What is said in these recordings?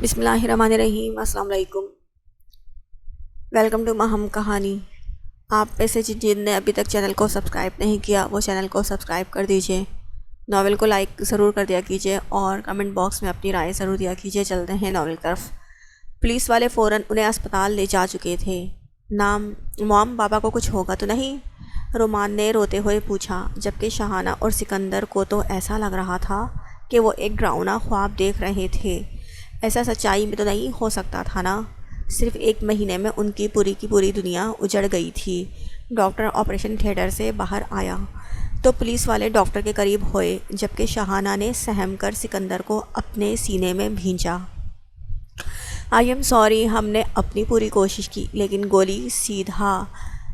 بسم اللہ الرحمن الرحیم۔ السلام علیکم، ویلکم ٹو مہم کہانی۔ آپ میں سے جن نے ابھی تک چینل کو سبسکرائب نہیں کیا وہ چینل کو سبسکرائب کر دیجئے، ناول کو لائک ضرور کر دیا کیجئے اور کمنٹ باکس میں اپنی رائے ضرور دیا کیجئے۔ چلتے ہیں ناول کی طرف۔ پولیس والے فوراً انہیں اسپتال لے جا چکے تھے۔ مام بابا کو کچھ ہوگا تو نہیں؟ رومان نے روتے ہوئے پوچھا، جبکہ شاہانہ اور سکندر کو تو ایسا لگ رہا تھا کہ وہ ایک ڈراؤنا خواب دیکھ رہے تھے۔ ایسا سچائی میں تو نہیں ہو سکتا تھا نا؟ صرف 1 مہینے میں ان کی پوری دنیا اجڑ گئی تھی۔ ڈاکٹر آپریشن تھیٹر سے باہر آیا تو پولیس والے ڈاکٹر کے قریب ہوئے، جبکہ شاہانہ نے سہم کر سکندر کو اپنے سینے میں بھینچا۔ آئی ایم سوری، ہم نے اپنی پوری کوشش کی لیکن گولی سیدھا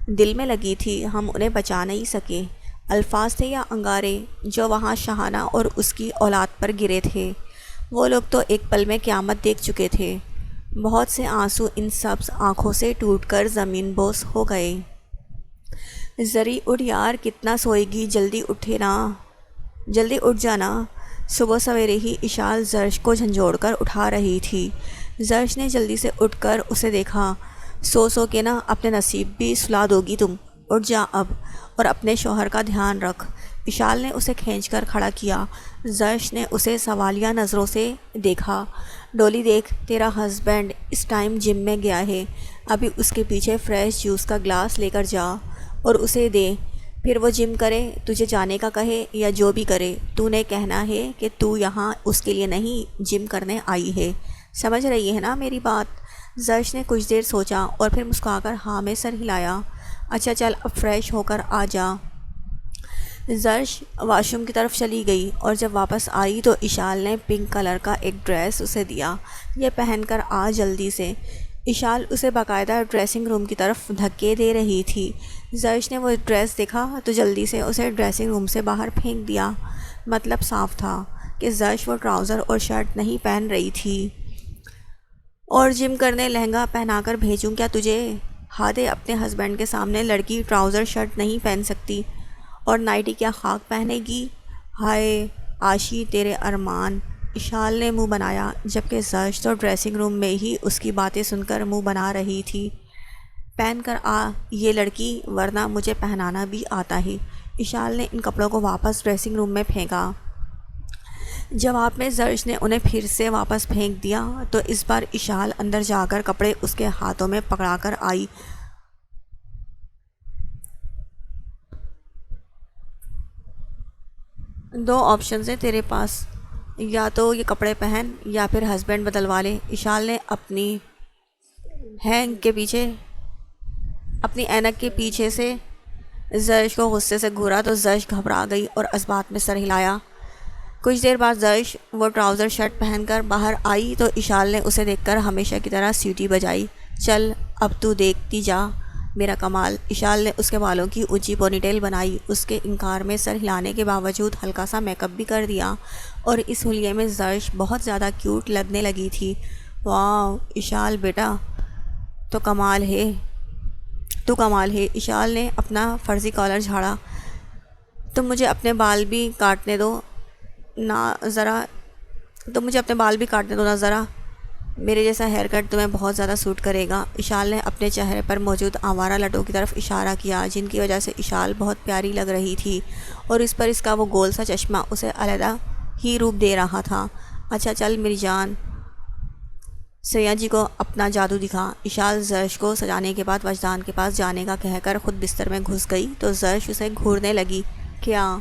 دل میں لگی تھی، ہم انہیں بچا نہیں سکے۔ الفاظ تھے یا انگارے جو وہاں شاہانہ اور اس کی اولاد پر گرے تھے؟ وہ لوگ تو ایک پل میں قیامت دیکھ چکے تھے۔ بہت سے آنسو ان سبز آنکھوں سے ٹوٹ کر زمین بوس ہو گئے۔ زری اٹھ یار، کتنا سوئے گی، جلدی اٹھ جانا۔ صبح سویرے ہی اشال زرش کو جھنجھوڑ کر اٹھا رہی تھی۔ زرش نے جلدی سے اٹھ کر اسے دیکھا۔ سو کے نا اپنے نصیب بھی سلا دو گی تم، اٹھ جا اب اور اپنے شوہر کا دھیان رکھ۔ اشال نے اسے کھینچ کر کھڑا کیا۔ زرش نے اسے سوالیہ نظروں سے دیکھا۔ ڈولی دیکھ، تیرا ہسبینڈ اس ٹائم جم میں گیا ہے، ابھی اس کے پیچھے فریش جوس کا گلاس لے کر جا اور اسے دے، پھر وہ جم کرے، تجھے جانے کا کہے یا جو بھی کرے، تو نے کہنا ہے کہ تو یہاں اس کے لیے نہیں جم کرنے آئی ہے۔ سمجھ رہی ہے نا میری بات؟ زرش نے کچھ دیر سوچا اور پھر مسکرا کر ہاں میں سر ہلایا۔ اچھا چل اب فریش ہو کر آ جا۔ زرش واش روم کی طرف چلی گئی اور جب واپس آئی تو اشال نے پنک کلر کا ایک ڈریس اسے دیا، یہ پہن کر آ جلدی سے۔ اشال اسے باقاعدہ ڈریسنگ روم کی طرف دھکے دے رہی تھی۔ زرش نے وہ ڈریس دیکھا تو جلدی سے اسے ڈریسنگ روم سے باہر پھینک دیا۔ مطلب صاف تھا کہ زرش وہ ٹراؤزر اور شرٹ نہیں پہن رہی تھی۔ اور جم کرنے لہنگا پہنا کر بھیجوں کیا تجھے؟ حد ہے، اپنے ہسبینڈ کے سامنے لڑکی ٹراؤزر شرٹ نہیں پہن سکتی اور نائٹی کیا خاک پہنے گی؟ ہائے عاشی تیرے ارمان۔ اشال نے منہ بنایا، جبکہ زرش تو ڈریسنگ روم میں ہی اس کی باتیں سن کر منہ بنا رہی تھی۔ پہن کر آ یہ لڑکی، ورنہ مجھے پہنانا بھی آتا ہے۔ اشال نے ان کپڑوں کو واپس ڈریسنگ روم میں پھینکا۔ جواب میں زرش نے انہیں پھر سے واپس پھینک دیا تو اس بار اشال اندر جا کر کپڑے اس کے ہاتھوں میں پکڑا کر آئی۔ 2 آپشنز ہیں تیرے پاس، یا تو یہ کپڑے پہن یا پھر ہسبینڈ بدلوا لے۔ اشال نے اپنی اینک کے پیچھے سے زرش کو غصے سے گھورا تو زرش گھبرا گئی اور اسبات میں سر ہلایا۔ کچھ دیر بعد زرش وہ ٹراؤزر شرٹ پہن کر باہر آئی تو اشال نے اسے دیکھ کر ہمیشہ کی طرح سیٹی بجائی۔ چل اب تو دیکھتی جا میرا کمال۔ اشال نے اس کے بالوں کی اونچی پونی ٹیل بنائی، اس کے انکار میں سر ہلانے کے باوجود ہلکا سا میک اپ بھی کر دیا اور اس حلیے میں زرش بہت زیادہ کیوٹ لگنے لگی تھی۔ واو اشال بیٹا، تو کمال ہے۔ اشال نے اپنا فرضی کالر جھاڑا۔ تم مجھے اپنے بال بھی کاٹنے دو نا ذرا، میرے جیسا ہیئر کٹ تمہیں بہت زیادہ سوٹ کرے گا۔ اشال نے اپنے چہرے پر موجود آوارہ لٹوں کی طرف اشارہ کیا، جن کی وجہ سے اشال بہت پیاری لگ رہی تھی اور اس پر اس کا وہ گول سا چشمہ اسے علیحدہ ہی روپ دے رہا تھا۔ اچھا چل میری جان، سیا جی کو اپنا جادو دکھا۔ اشال زرش کو سجانے کے بعد وجدان کے پاس جانے کا کہہ کر خود بستر میں گھس گئی تو زرش اسے گھورنے لگی۔ کیا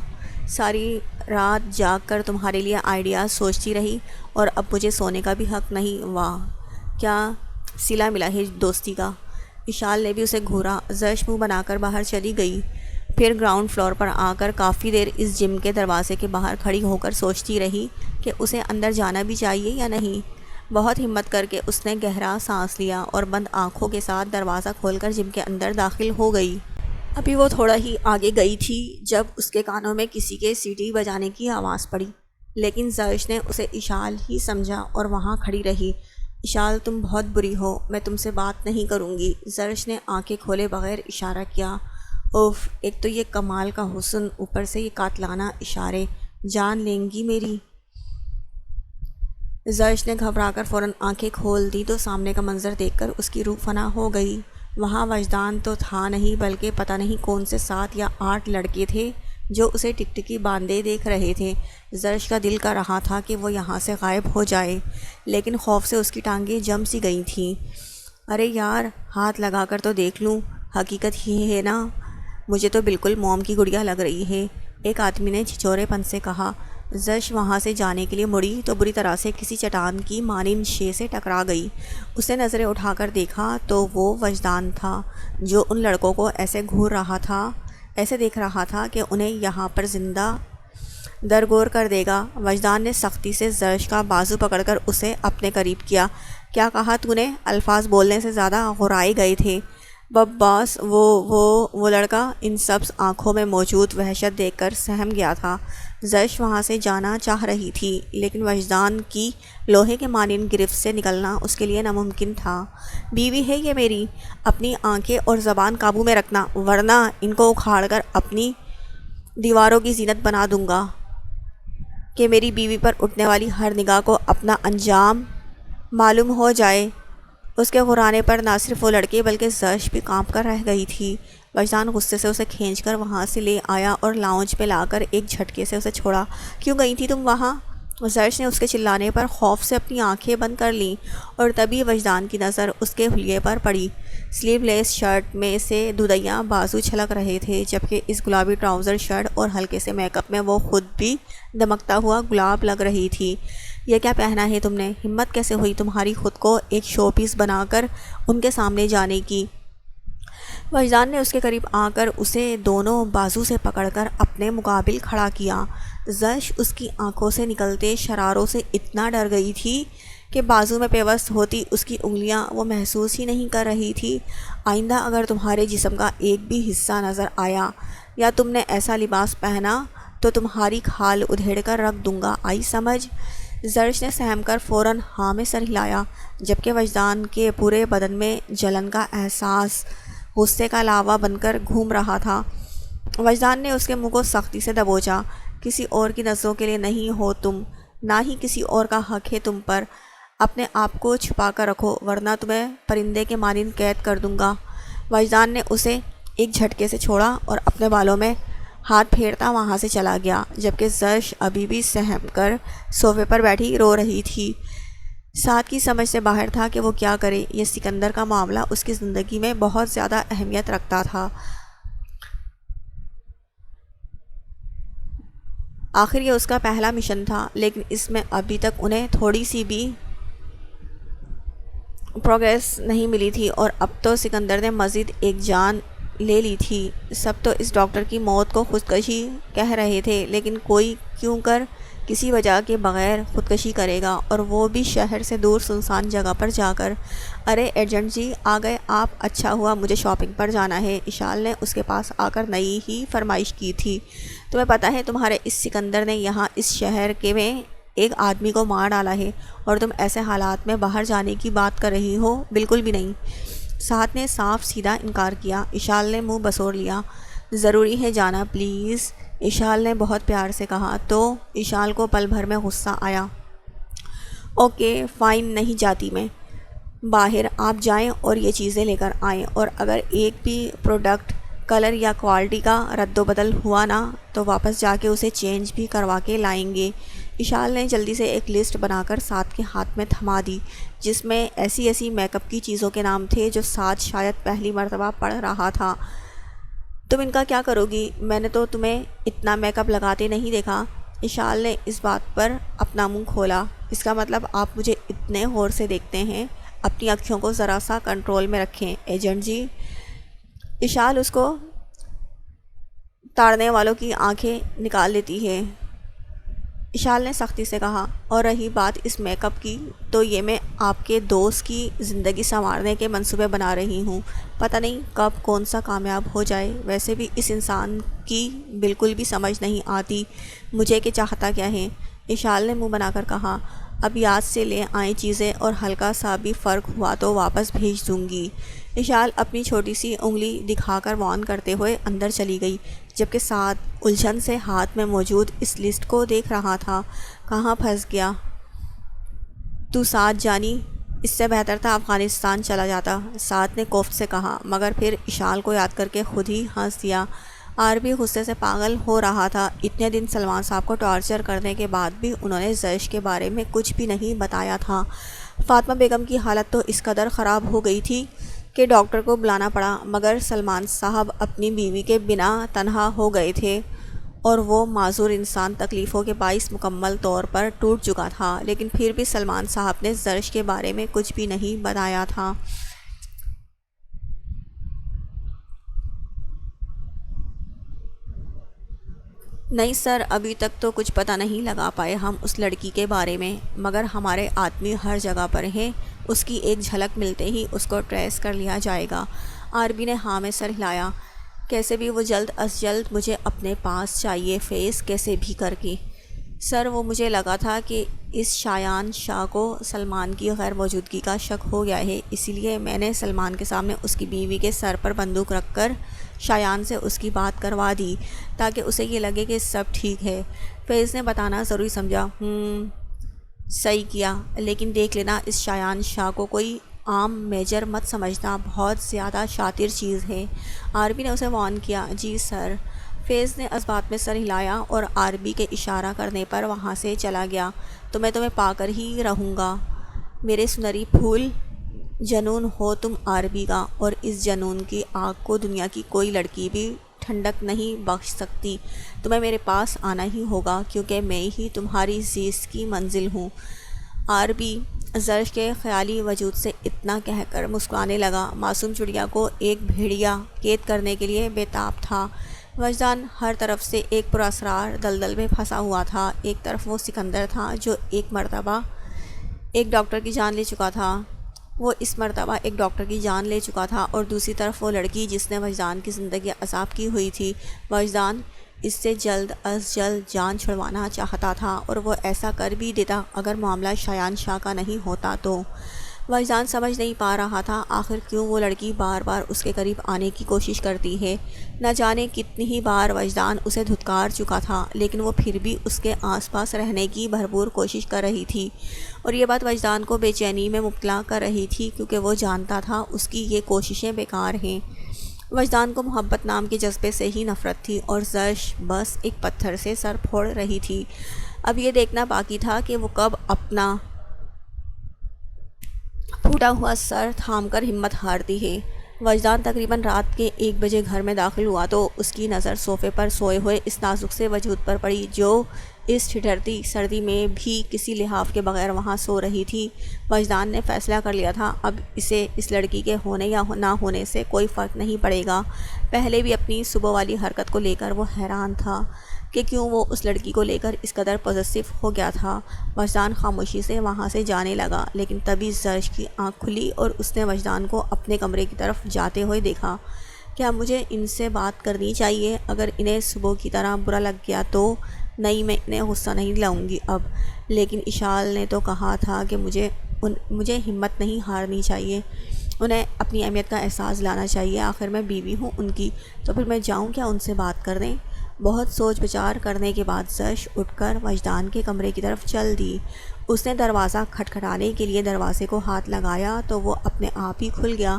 ساری رات جاگ کر تمہارے لیے آئیڈیاز سوچتی رہی اور اب مجھے سونے کا بھی حق نہیں؟ واہ کیا صلہ ملا ہے دوستی کا۔ اشال نے بھی اسے گھورا۔ زرش منہ بنا کر باہر چلی گئی، پھر گراؤنڈ فلور پر آ کر کافی دیر اس جم کے دروازے کے باہر کھڑی ہو کر سوچتی رہی کہ اسے اندر جانا بھی چاہیے یا نہیں۔ بہت ہمت کر کے اس نے گہرا سانس لیا اور بند آنکھوں کے ساتھ دروازہ کھول کر جم کے اندر داخل ہو گئی۔ ابھی وہ تھوڑا ہی آگے گئی تھی جب اس کے کانوں میں کسی کے سیٹی بجانے کی آواز پڑی، لیکن زرش نے اسے اشال ہی سمجھا اور وہاں کھڑی رہی۔ اشال تم بہت بری ہو، میں تم سے بات نہیں کروں گی۔ زرش نے آنکھیں کھولے بغیر اشارہ کیا۔ اوف، ایک تو یہ کمال کا حسن، اوپر سے یہ قاتلانہ اشارے، جان لیں گی میری۔ زرش نے گھبرا کر فوراً آنکھیں کھول دی تو سامنے کا منظر دیکھ کر اس کی روح فنا ہو گئی۔ وہاں وجدان تو تھا نہیں بلکہ پتہ نہیں کون سے 7 یا 8 لڑکے تھے جو اسے ٹکٹکی باندھے دیکھ رہے تھے۔ زرش کا دل کر رہا تھا کہ وہ یہاں سے غائب ہو جائے، لیکن خوف سے اس کی ٹانگیں جم سی گئی تھیں۔ ارے یار، ہاتھ لگا کر تو دیکھ لوں، حقیقت ہی ہے نا، مجھے تو بالکل موم کی گڑیا لگ رہی ہے، ایک آدمی نے چھچورے پن سے کہا۔ زرش وہاں سے جانے کے لیے مڑی تو بری طرح سے کسی چٹان کی مانند شے سے ٹکرا گئی۔ اس نے نظریں اٹھا کر دیکھا تو وہ وجدان تھا جو ان لڑکوں کو ایسے گھور رہا تھا، ایسے دیکھ رہا تھا کہ انہیں یہاں پر زندہ درگور کر دے گا۔ وجدان نے سختی سے زرش کا بازو پکڑ کر اسے اپنے قریب کیا۔ کیا کہا تو نے؟ الفاظ بولنے سے زیادہ غرائے گئے تھے۔ باس وہ لڑکا ان سبز آنکھوں میں موجود وحشت دیکھ کر سہم گیا تھا۔ زرش وہاں سے جانا چاہ رہی تھی، لیکن وجدان کی لوہے کے مانند گرفت سے نکلنا اس کے لیے ناممکن تھا۔ بیوی ہے یہ میری، اپنی آنکھیں اور زبان قابو میں رکھنا، ورنہ ان کو اکھاڑ کر اپنی دیواروں کی زینت بنا دوں گا کہ میری بیوی پر اٹھنے والی ہر نگاہ کو اپنا انجام معلوم ہو جائے۔ اس کے غرانے پر نہ صرف وہ لڑکے بلکہ زرش بھی کانپ کر رہ گئی تھی۔ وجدان غصے سے اسے کھینچ کر وہاں سے لے آیا اور لاؤنج پہ لا کر ایک جھٹکے سے اسے چھوڑا۔ کیوں گئی تھی تم وہاں؟ زرش نے اس کے چلانے پر خوف سے اپنی آنکھیں بند کر لیں اور تبھی وجدان کی نظر اس کے حلیے پر پڑی۔ سلیو لیس شرٹ میں سے دودھیا بازو چھلک رہے تھے، جبکہ اس گلابی ٹراؤزر شرٹ اور ہلکے سے میک اپ میں وہ خود بھی دمکتا ہوا گلاب لگ رہی تھی۔ یہ کیا پہنا ہے تم نے؟ ہمت کیسے ہوئی تمہاری خود کو ایک شو پیس بنا کر ان کے سامنے جانے کی؟ وجدان نے اس کے قریب آ کر اسے دونوں بازو سے پکڑ کر اپنے مقابل کھڑا کیا۔ زرش اس کی آنکھوں سے نکلتے شراروں سے اتنا ڈر گئی تھی کہ بازو میں پیوست ہوتی اس کی انگلیاں وہ محسوس ہی نہیں کر رہی تھی۔ آئندہ اگر تمہارے جسم کا ایک بھی حصہ نظر آیا یا تم نے ایسا لباس پہنا تو تمہاری کھال ادھیڑ کر رکھ دوں گا، آئی سمجھ؟ زرش نے سہم کر فوراً ہاں میں سر ہلایا، جبکہ وجدان کے پورے بدن میں جلن کا احساس غصے کا لاوا بن کر گھوم رہا تھا۔ وجدان نے اس کے منہ کو سختی سے دبوچا۔ کسی اور کی نظروں کے لیے نہیں ہو تم، نہ ہی کسی اور کا حق ہے تم پر۔ اپنے آپ کو چھپا کر رکھو ورنہ تمہیں پرندے کے مانند قید کر دوں گا۔ وجدان نے اسے ایک جھٹکے سے چھوڑا اور اپنے بالوں میں ہاتھ پھیرتا وہاں سے چلا گیا، جبکہ زرش ابھی بھی سہم کر صوفے پر بیٹھی رو رہی تھی۔ ساتھ کی سمجھ سے باہر تھا کہ وہ کیا کرے۔ یہ سکندر کا معاملہ اس کی زندگی میں بہت زیادہ اہمیت رکھتا تھا۔ آخر یہ اس کا پہلا مشن تھا، لیکن اس میں ابھی تک انہیں تھوڑی سی بھی پروگریس نہیں ملی تھی، اور اب تو سکندر نے مزید ایک جان لے لی تھی۔ سب تو اس ڈاکٹر کی موت کو خودکشی کہہ رہے تھے، لیکن کوئی کیوں کر کسی وجہ کے بغیر خودکشی کرے گا، اور وہ بھی شہر سے دور سنسان جگہ پر جا کر۔ ارے ایجنٹ جی آ گئے آپ، اچھا ہوا، مجھے شاپنگ پر جانا ہے۔ اشال نے اس کے پاس آ کر نئی ہی فرمائش کی تھی۔ تمہیں پتہ ہے تمہارے اس سکندر نے یہاں اس شہر کے میں ایک آدمی کو مار ڈالا ہے، اور تم ایسے حالات میں باہر جانے کی بات کر رہی ہو؟ بالکل بھی نہیں۔ ساتھ نے صاف سیدھا انکار کیا۔ اشال نے منہ بسور لیا۔ ضروری ہے جانا پلیز، اشال نے بہت پیار سے کہا۔ تو اشال کو پل بھر میں غصہ آیا۔ اوکے فائن، نہیں جاتی میں، باہر آپ جائیں اور یہ چیزیں لے کر آئیں، اور اگر ایک بھی پروڈکٹ کلر یا کوالٹی کا رد و بدل ہوا نا تو واپس جا کے اسے چینج بھی کروا کے لائیں گے۔ اشال نے جلدی سے ایک لسٹ بنا کر ساتھ کے ہاتھ میں تھما دی، جس میں ایسی میک اپ کی چیزوں کے نام تھے جو ساتھ شاید پہلی مرتبہ پڑھ رہا تھا۔ تم ان کا کیا کرو گی؟ میں نے تو تمہیں اتنا میک اپ لگاتے نہیں دیکھا۔ اشال نے اس بات پر اپنا منہ کھولا۔ اس کا مطلب آپ مجھے اتنے غور سے دیکھتے ہیں؟ اپنی آنکھوں کو ذرا سا کنٹرول میں رکھیں ایجنٹ جی۔ اشال اس کو تاڑنے والوں کی آنکھیں نکال لیتی ہے، اشال نے سختی سے کہا۔ اور رہی بات اس میک اپ کی، تو یہ میں آپ کے دوست کی زندگی سنوارنے کے منصوبے بنا رہی ہوں۔ پتہ نہیں کب کون سا کامیاب ہو جائے۔ ویسے بھی اس انسان کی بالکل بھی سمجھ نہیں آتی مجھے کہ چاہتا کیا ہے۔ اشال نے منہ بنا کر کہا۔ اب یاد سے لے آئیں چیزیں، اور ہلکا سا بھی فرق ہوا تو واپس بھیج دوں گی۔ اشال اپنی چھوٹی سی انگلی دکھا کر وارن کرتے ہوئے اندر چلی گئی، جبکہ ساتھ الجھن سے ہاتھ میں موجود اس لسٹ کو دیکھ رہا تھا۔ کہاں پھنس گیا؟ تو ساتھ جانی، اس سے بہتر تھا افغانستان چلا جاتا، ساتھ نے کوفت سے کہا، مگر پھر اشال کو یاد کر کے خود ہی ہنس دیا۔ عربی غصے سے پاگل ہو رہا تھا۔ اتنے دن سلمان صاحب کو ٹارچر کرنے کے بعد بھی انہوں نے زرش کے بارے میں کچھ بھی نہیں بتایا تھا۔ فاطمہ بیگم کی حالت تو اس قدر خراب ہو گئی تھی کہ ڈاکٹر کو بلانا پڑا، مگر سلمان صاحب اپنی بیوی کے بنا تنہا ہو گئے تھے اور وہ معذور انسان تکلیفوں کے باعث مکمل طور پر ٹوٹ چکا تھا، لیکن پھر بھی سلمان صاحب نے زرش کے بارے میں کچھ بھی نہیں بتایا تھا۔ نہیں سر، ابھی تک تو کچھ پتہ نہیں لگا پائے ہم اس لڑکی کے بارے میں، مگر ہمارے آدمی ہر جگہ پر ہیں، اس کی ایک جھلک ملتے ہی اس کو ٹریس کر لیا جائے گا۔ عربی نے ہاں میں سر ہلایا۔ کیسے بھی وہ جلد از جلد مجھے اپنے پاس چاہیے، فیس کیسے بھی کر کے۔ سر وہ مجھے لگا تھا کہ اس شایان شاہ کو سلمان کی غیر موجودگی کا شک ہو گیا ہے، اسی لیے میں نے سلمان کے سامنے اس کی بیوی کے سر پر بندوق رکھ کر شایان سے اس کی بات کروا دی تاکہ اسے یہ لگے کہ سب ٹھیک ہے۔ فیض نے بتانا ضروری سمجھا۔ صحیح کیا، لیکن دیکھ لینا اس شایان شاہ کو کوئی عام میجر مت سمجھنا، بہت زیادہ شاطر چیز ہے۔ عربی نے اسے وارن کیا۔ جی سر۔ فیض نے اس بات میں سر ہلایا اور عربی کے اشارہ کرنے پر وہاں سے چلا گیا۔ تو میں تمہیں پا کر ہی رہوں گا میرے سنری پھول۔ جنون ہو تم عربی کا، اور اس جنون کی آگ کو دنیا کی کوئی لڑکی بھی ٹھنڈک نہیں بخش سکتی۔ تمہیں میرے پاس آنا ہی ہوگا، کیونکہ میں ہی تمہاری زیست کی منزل ہوں۔ عربی زرش کے خیالی وجود سے اتنا کہہ کر مسکرانے لگا۔ معصوم چڑیا کو ایک بھیڑیا قید کرنے کے لیے بے تاب تھا۔ وجدان ہر طرف سے ایک پراسرار دلدل میں پھنسا ہوا تھا۔ ایک طرف وہ سکندر تھا جو ایک مرتبہ ایک ڈاکٹر کی جان لے چکا تھا، اور دوسری طرف وہ لڑکی جس نے وجدان کی زندگی عذاب کی ہوئی تھی۔ وجدان اس سے جلد از جلد جان چھڑوانا چاہتا تھا، اور وہ ایسا کر بھی دیتا اگر معاملہ شایان شاہ کا نہیں ہوتا تو۔ وجدان سمجھ نہیں پا رہا تھا آخر کیوں وہ لڑکی بار بار اس کے قریب آنے کی کوشش کرتی ہے۔ نہ جانے کتنی ہی بار وجدان اسے دھتکار چکا تھا، لیکن وہ پھر بھی اس کے آس پاس رہنے کی بھرپور کوشش کر رہی تھی، اور یہ بات وجدان کو بے چینی میں مبتلا کر رہی تھی، کیونکہ وہ جانتا تھا اس کی یہ کوششیں بیکار ہیں۔ وجدان کو محبت نام کے جذبے سے ہی نفرت تھی، اور زرش بس ایک پتھر سے سر پھوڑ رہی تھی۔ اب یہ دیکھنا باقی تھا کہ وہ کب اپنا پھوٹا ہوا سر تھام کر ہمت ہارتی ہے۔ وجدان تقریباً رات کے 1 بجے گھر میں داخل ہوا تو اس کی نظر صوفے پر سوئے ہوئے اس نازک سے وجود پر پڑی جو اس ٹھٹھرتی سردی میں بھی کسی لحاف کے بغیر وہاں سو رہی تھی۔ وجدان نے فیصلہ کر لیا تھا اب اسے اس لڑکی کے ہونے یا نہ ہونے سے کوئی فرق نہیں پڑے گا۔ پہلے بھی اپنی صبح والی حرکت کو لے کر وہ حیران تھا کہ کیوں وہ اس لڑکی کو لے کر اس قدر پوزیسو ہو گیا تھا۔ وجدان خاموشی سے وہاں سے جانے لگا، لیکن تبھی زرش کی آنکھ کھلی اور اس نے وجدان کو اپنے کمرے کی طرف جاتے ہوئے دیکھا۔ کیا مجھے ان سے بات کرنی چاہیے؟ اگر انہیں صبح کی طرح برا لگ گیا تو؟ نہیں، میں انہیں غصہ نہیں دلاؤں گی اب، لیکن اشال نے تو کہا تھا کہ مجھے ہمت نہیں ہارنی چاہیے، انہیں اپنی اہمیت کا احساس لانا چاہیے، آخر میں بیوی ہوں ان کی، تو پھر میں جاؤں کیا ان سے بات کرنے؟ بہت سوچ بچار کرنے کے بعد زرش اٹھ کر وجدان کے کمرے کی طرف چل دی۔ اس نے دروازہ کھٹکھٹانے کے لیے دروازے کو ہاتھ لگایا تو وہ اپنے آپ ہی کھل گیا۔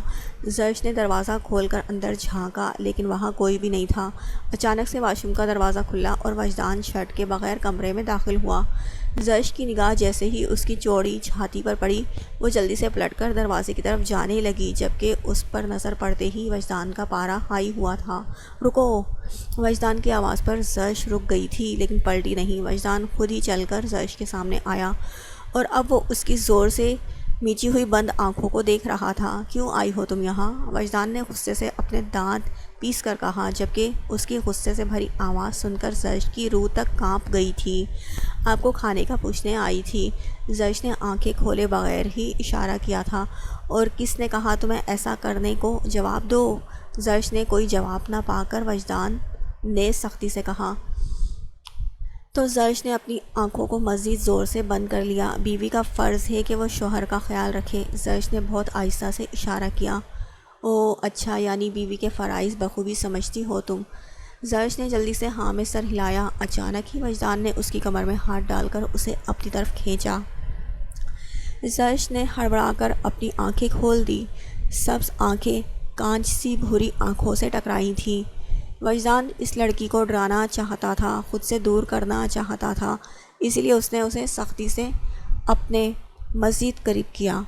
زرش نے دروازہ کھول کر اندر جھانکا، لیکن وہاں کوئی بھی نہیں تھا۔ اچانک سے واش روم کا دروازہ کھلا اور وجدان شرٹ کے بغیر کمرے میں داخل ہوا۔ زرش کی نگاہ جیسے ہی اس کی چوڑی چھاتی پر پڑی، وہ جلدی سے پلٹ کر دروازے کی طرف جانے لگی، جبکہ اس پر نظر پڑتے ہی وجدان کا پارا ہائی ہوا تھا۔ رکو! وجدان کی آواز پر زرش رک گئی تھی، لیکن پلٹی نہیں۔ وجدان خود ہی چل کر زرش کے سامنے آیا، اور اب وہ اس کی زور سے میچی ہوئی بند آنکھوں کو دیکھ رہا تھا۔ کیوں آئی ہو تم یہاں؟ وجدان نے غصے سے اپنے دانت پیس کر کہا، جبکہ اس کی غصے سے بھری آواز سن کر زرش کی روح تک کانپ گئی تھی۔ آپ کو کھانے کا پوچھنے آئی تھی۔ زرش نے آنکھیں کھولے بغیر ہی اشارہ کیا تھا۔ اور کس نے کہا تمہیں ایسا کرنے کو؟ جواب دو! زرش نے کوئی جواب نہ پا کر وجدان نے سختی سے کہا۔ تو زرش نے اپنی آنکھوں کو مزید زور سے بند کر لیا۔ بیوی کا فرض ہے کہ وہ شوہر کا خیال رکھے۔ زرش نے بہت آہستہ سے اشارہ کیا۔ اوہ اچھا، یعنی بیوی کے فرائض بخوبی سمجھتی ہو تم؟ زرش نے جلدی سے ہاں میں سر ہلایا۔ اچانک ہی وجدان نے اس کی کمر میں ہاتھ ڈال کر اسے اپنی طرف کھینچا۔ زرش نے ہڑبڑا کر اپنی آنکھیں کھول دی۔ سبز آنکھیں کانچ سی بھوری آنکھوں سے ٹکرائی تھیں۔ وجدان اس لڑکی کو ڈرانا چاہتا تھا، خود سے دور کرنا چاہتا تھا، اسی لیے اس نے اسے سختی سے اپنے مزید قریب کیا۔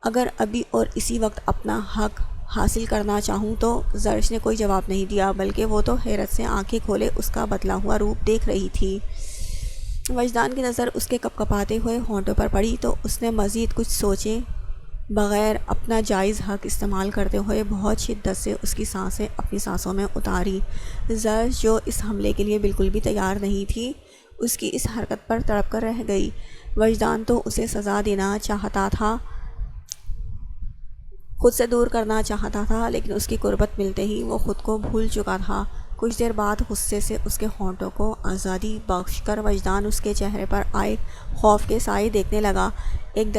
اگر ابھی اور اسی وقت اپنا حق حاصل کرنا چاہوں تو؟ زرش نے کوئی جواب نہیں دیا، بلکہ وہ تو حیرت سے آنکھیں کھولے اس کا بدلا ہوا روپ دیکھ رہی تھی۔ وجدان کی نظر اس کے کپکپاتے ہوئے ہونٹوں پر پڑی تو اس نے مزید کچھ سوچے بغیر اپنا جائز حق استعمال کرتے ہوئے بہت شدت سے اس کی سانسیں اپنی سانسوں میں اتاری۔ زرش جو اس حملے کے لیے بالکل بھی تیار نہیں تھی، اس کی اس حرکت پر تڑپ کر رہ گئی۔ وجدان تو اسے سزا دینا چاہتا تھا، خود سے دور کرنا چاہتا تھا، لیکن اس کی قربت ملتے ہی وہ خود کو بھول چکا تھا۔ کچھ دیر بعد غصے سے اس کے ہونٹوں کو آزادی بخش کر وجدان اس کے چہرے پر آئے خوف کے سائے دیکھنے لگا۔ ایک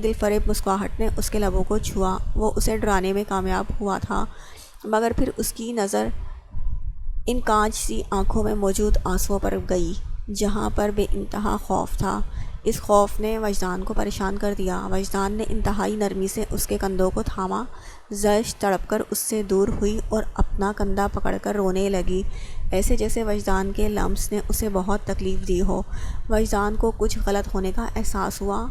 دل فریب مسکراہٹ نے اس کے لبوں کو چھوا۔ وہ اسے ڈرانے میں کامیاب ہوا تھا، مگر پھر اس کی نظر ان کانچ سی آنکھوں میں موجود آنسوؤں پر گئی، جہاں پر بے انتہا خوف تھا۔ اس خوف نے وجدان کو پریشان کر دیا۔ وجدان نے انتہائی نرمی سے اس کے کندھوں کو تھاما۔ زرش تڑپ کر اس سے دور ہوئی اور اپنا کندھا پکڑ کر رونے لگی، ایسے جیسے وجدان کے لمس نے اسے بہت تکلیف دی ہو۔ وجدان کو کچھ غلط ہونے کا احساس ہوا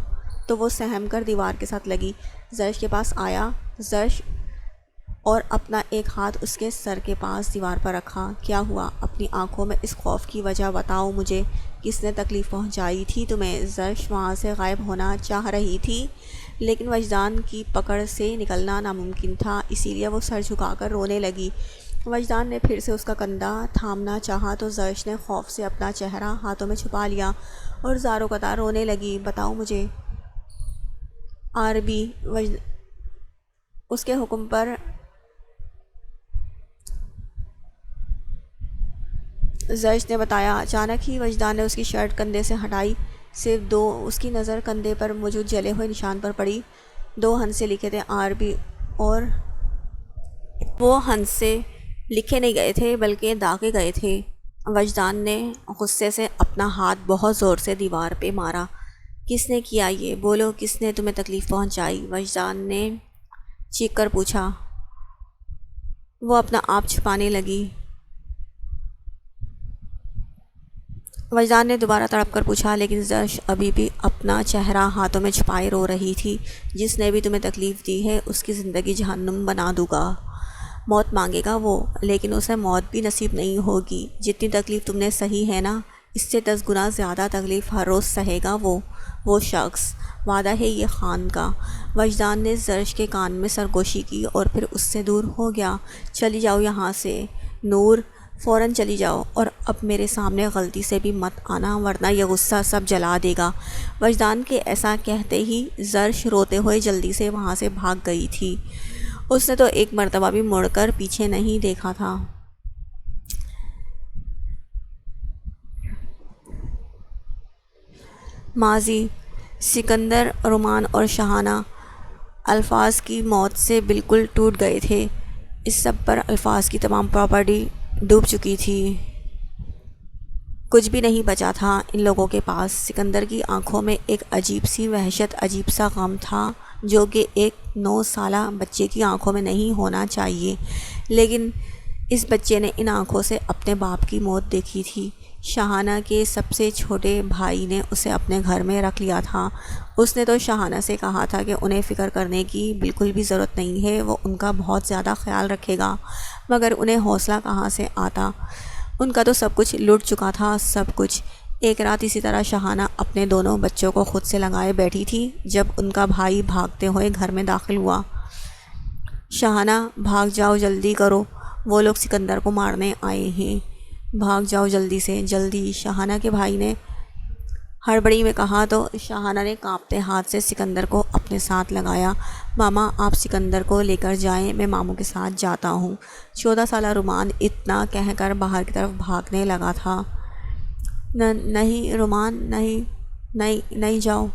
تو وہ سہم کر دیوار کے ساتھ لگی زرش کے پاس آیا۔ زرش اور اپنا ایک ہاتھ اس کے سر کے پاس دیوار پر رکھا۔ کیا ہوا؟ اپنی آنکھوں میں اس خوف کی وجہ بتاؤ مجھے، کس نے تکلیف پہنچائی تھی تمہیں؟ زرش وہاں سے غائب ہونا چاہ رہی تھی، لیکن وجدان کی پکڑ سے نکلنا ناممکن تھا، اسی لیے وہ سر جھکا کر رونے لگی۔ وجدان نے پھر سے اس کا کندھا تھامنا چاہا تو زرش نے خوف سے اپنا چہرہ ہاتھوں میں چھپا لیا اور زاروں قطار رونے لگی۔ بتاؤ مجھے عربی۔ اس کے حکم پر زرش نے بتایا۔ اچانک ہی وجدان نے اس کی شرٹ کندھے سے ہٹائی، صرف دو۔ اس کی نظر کندھے پر موجود جلے ہوئے نشان پر پڑی۔ 2 ہندسے لکھے تھے عربی، اور وہ ہندسے لکھے نہیں گئے تھے بلکہ داغے گئے تھے۔ وجدان نے غصے سے اپنا ہاتھ بہت زور سے دیوار پہ مارا۔ کس نے کیا یہ؟ بولو، کس نے تمہیں تکلیف پہنچائی؟ وجدان نے چیخ کر پوچھا۔ وہ اپنا آپ چھپانے لگی۔ وجدان نے دوبارہ تڑپ کر پوچھا، لیکن زرش ابھی بھی اپنا چہرہ ہاتھوں میں چھپائے رو رہی تھی۔ جس نے بھی تمہیں تکلیف دی ہے اس کی زندگی جہنم بنا دوں گا۔ موت مانگے گا وہ، لیکن اسے موت بھی نصیب نہیں ہوگی۔ جتنی تکلیف تم نے سہی ہے نا، اس سے 10 گنا زیادہ تکلیف ہر روز سہے گا وہ شخص، وعدہ ہے یہ خان کا۔ وجدان نے زرش کے کان میں سرگوشی کی اور پھر اس سے دور ہو گیا۔ چلی جاؤ یہاں سے نور، فوراً چلی جاؤ، اور اب میرے سامنے غلطی سے بھی مت آنا، ورنہ یہ غصہ سب جلا دے گا۔ وجدان کے ایسا کہتے ہی زرش روتے ہوئے جلدی سے وہاں سے بھاگ گئی تھی۔ اس نے تو ایک مرتبہ بھی مڑ کر پیچھے نہیں دیکھا تھا۔ ماضی: سکندر، رومان اور شاہانہ الفاظ کی موت سے بالکل ٹوٹ گئے تھے۔ اس سب پر الفاظ کی تمام پراپرٹی ڈوب چکی تھی، کچھ بھی نہیں بچا تھا ان لوگوں کے پاس۔ سکندر کی آنکھوں میں ایک عجیب سی وحشت، عجیب سا غم تھا، جو کہ ایک 9 سالہ بچے کی آنکھوں میں نہیں ہونا چاہیے، لیکن اس بچے نے ان آنکھوں سے اپنے باپ کی موت دیکھی تھی۔ شاہانہ کے سب سے چھوٹے بھائی نے اسے اپنے گھر میں رکھ لیا تھا۔ اس نے تو شاہانہ سے کہا تھا کہ انہیں فکر کرنے کی بالکل بھی ضرورت نہیں ہے، وہ ان کا بہت زیادہ خیال رکھے گا، مگر انہیں حوصلہ کہاں سے آتا؟ ان کا تو سب کچھ لٹ چکا تھا، سب کچھ۔ ایک رات اسی طرح شاہانہ اپنے دونوں بچوں کو خود سے لگائے بیٹھی تھی جب ان کا بھائی بھاگتے ہوئے گھر میں داخل ہوا۔ شاہانہ، بھاگ جاؤ، جلدی کرو، وہ لوگ سکندر کو مارنے آئے ہیں، بھاگ جاؤ جلدی سے، جلدی، شاہانہ کے بھائی نے ہڑبڑی میں کہا تو شاہانہ نے کانپتے ہاتھ سے سکندر کو اپنے ساتھ لگایا۔ ماما، آپ سکندر کو لے کر جائیں، میں ماموں کے ساتھ جاتا ہوں۔ 14 سالہ رومان اتنا کہہ کر باہر کی طرف بھاگنے لگا تھا۔ نہیں رومان، نہیں جاؤ۔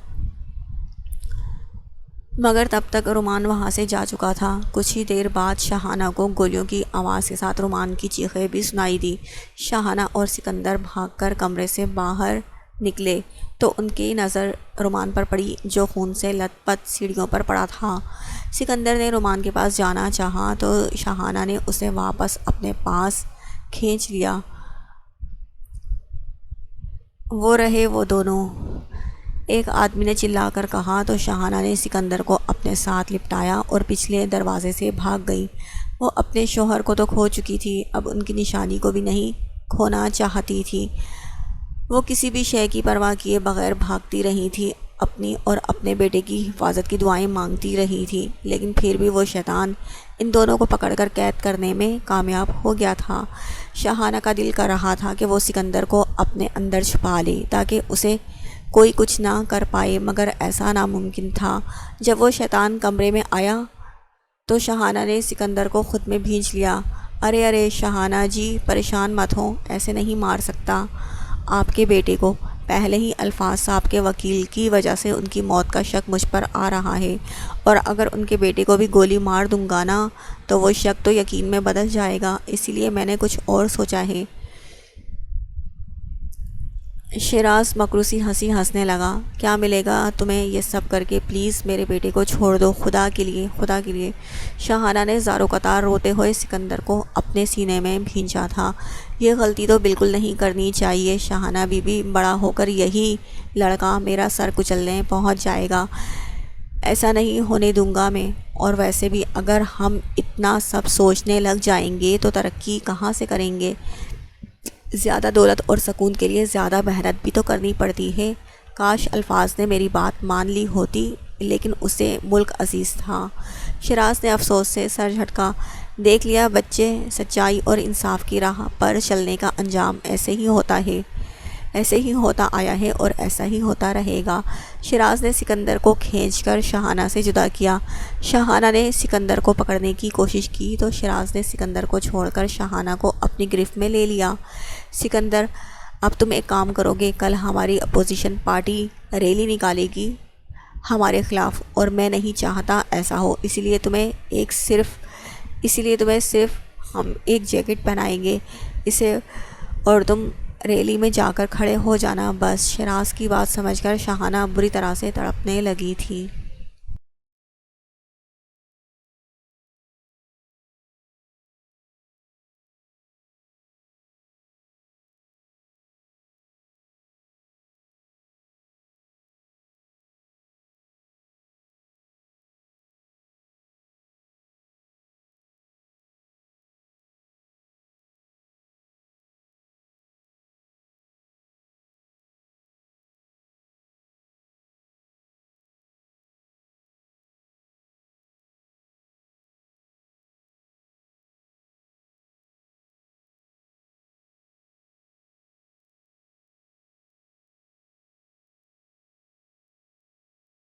مگر تب تک رومان وہاں سے جا چکا تھا۔ کچھ ہی دیر بعد شاہانہ کو گولیوں کی آواز کے ساتھ رومان کی چیخیں بھی سنائی دی۔ شاہانہ اور سکندر بھاگ کر کمرے سے باہر نکلے تو ان کی نظر رومان پر پڑی جو خون سے لت پت سیڑھیوں پر پڑا تھا۔ سکندر نے رومان کے پاس جانا چاہا تو شاہانہ نے اسے واپس اپنے پاس کھینچ لیا۔ وہ رہے وہ دونوں، ایک آدمی نے چلا کر کہا تو شاہانہ نے سکندر کو اپنے ساتھ لپٹایا اور پچھلے دروازے سے بھاگ گئی۔ وہ اپنے شوہر کو تو کھو چکی تھی، اب ان کی نشانی کو بھی نہیں کھونا چاہتی تھی۔ وہ کسی بھی شے کی پرواہ کیے بغیر بھاگتی رہی تھی، اپنی اور اپنے بیٹے کی حفاظت کی دعائیں مانگتی رہی تھی، لیکن پھر بھی وہ شیطان ان دونوں کو پکڑ کر قید کرنے میں کامیاب ہو گیا تھا۔ شاہانہ کا دل کر رہا تھا کہ وہ سکندر کو اپنے اندر چھپا لے تاکہ اسے کوئی کچھ نہ کر پائے، مگر ایسا ناممکن تھا۔ جب وہ شیطان کمرے میں آیا تو شاہانہ نے سکندر کو خود میں بھینچ لیا۔ ارے ارے شاہانہ جی، پریشان مت ہو، ایسے نہیں مار سکتا آپ کے بیٹے کو۔ پہلے ہی الفاظ صاحب کے وکیل کی وجہ سے ان کی موت کا شک مجھ پر آ رہا ہے، اور اگر ان کے بیٹے کو بھی گولی مار دوں گا نا تو وہ شک تو یقین میں بدل جائے گا، اسی لیے میں نے کچھ اور سوچا ہے۔ شیراز مکروسی ہنسی ہنسنے لگا۔ کیا ملے گا تمہیں یہ سب کر کے؟ پلیز میرے بیٹے کو چھوڑ دو، خدا کے لیے، خدا کے لیے۔ شاہانہ نے زارو قطار روتے ہوئے سکندر کو اپنے سینے میں بھینچا تھا۔ یہ غلطی تو بالکل نہیں کرنی چاہیے شاہانہ بی بی، بڑا ہو کر یہی لڑکا میرا سر کچلنے پہنچ جائے گا، ایسا نہیں ہونے دوں گا میں۔ اور ویسے بھی اگر ہم اتنا سب سوچنے لگ جائیں گے تو ترقی کہاں سے کریں گے؟ زیادہ دولت اور سکون کے لیے زیادہ محنت بھی تو کرنی پڑتی ہے۔ کاش الفاظ نے میری بات مان لی ہوتی، لیکن اسے ملک عزیز تھا۔ شیراز نے افسوس سے سر جھٹکا۔ دیکھ لیا بچے، سچائی اور انصاف کی راہ پر چلنے کا انجام ایسے ہی ہوتا ہے، ایسے ہی ہوتا آیا ہے اور ایسا ہی ہوتا رہے گا۔ شیراز نے سکندر کو کھینچ کر شاہانہ سے جدا کیا۔ شاہانہ نے سکندر کو پکڑنے کی کوشش کی تو شیراز نے سکندر کو چھوڑ کر شاہانہ کو اپنی گرفت میں لے لیا۔ سکندر، اب تم ایک کام کرو گے، کل ہماری اپوزیشن پارٹی ریلی نکالے گی ہمارے خلاف، اور میں نہیں چاہتا ایسا ہو، اسی لیے تمہیں صرف ہم ایک جیکٹ پہنائیں گے اسے، اور تم ریلی میں جا کر کھڑے ہو جانا بس۔ شیراز کی بات سمجھ کر شاہانہ بری طرح سے تڑپنے لگی تھی۔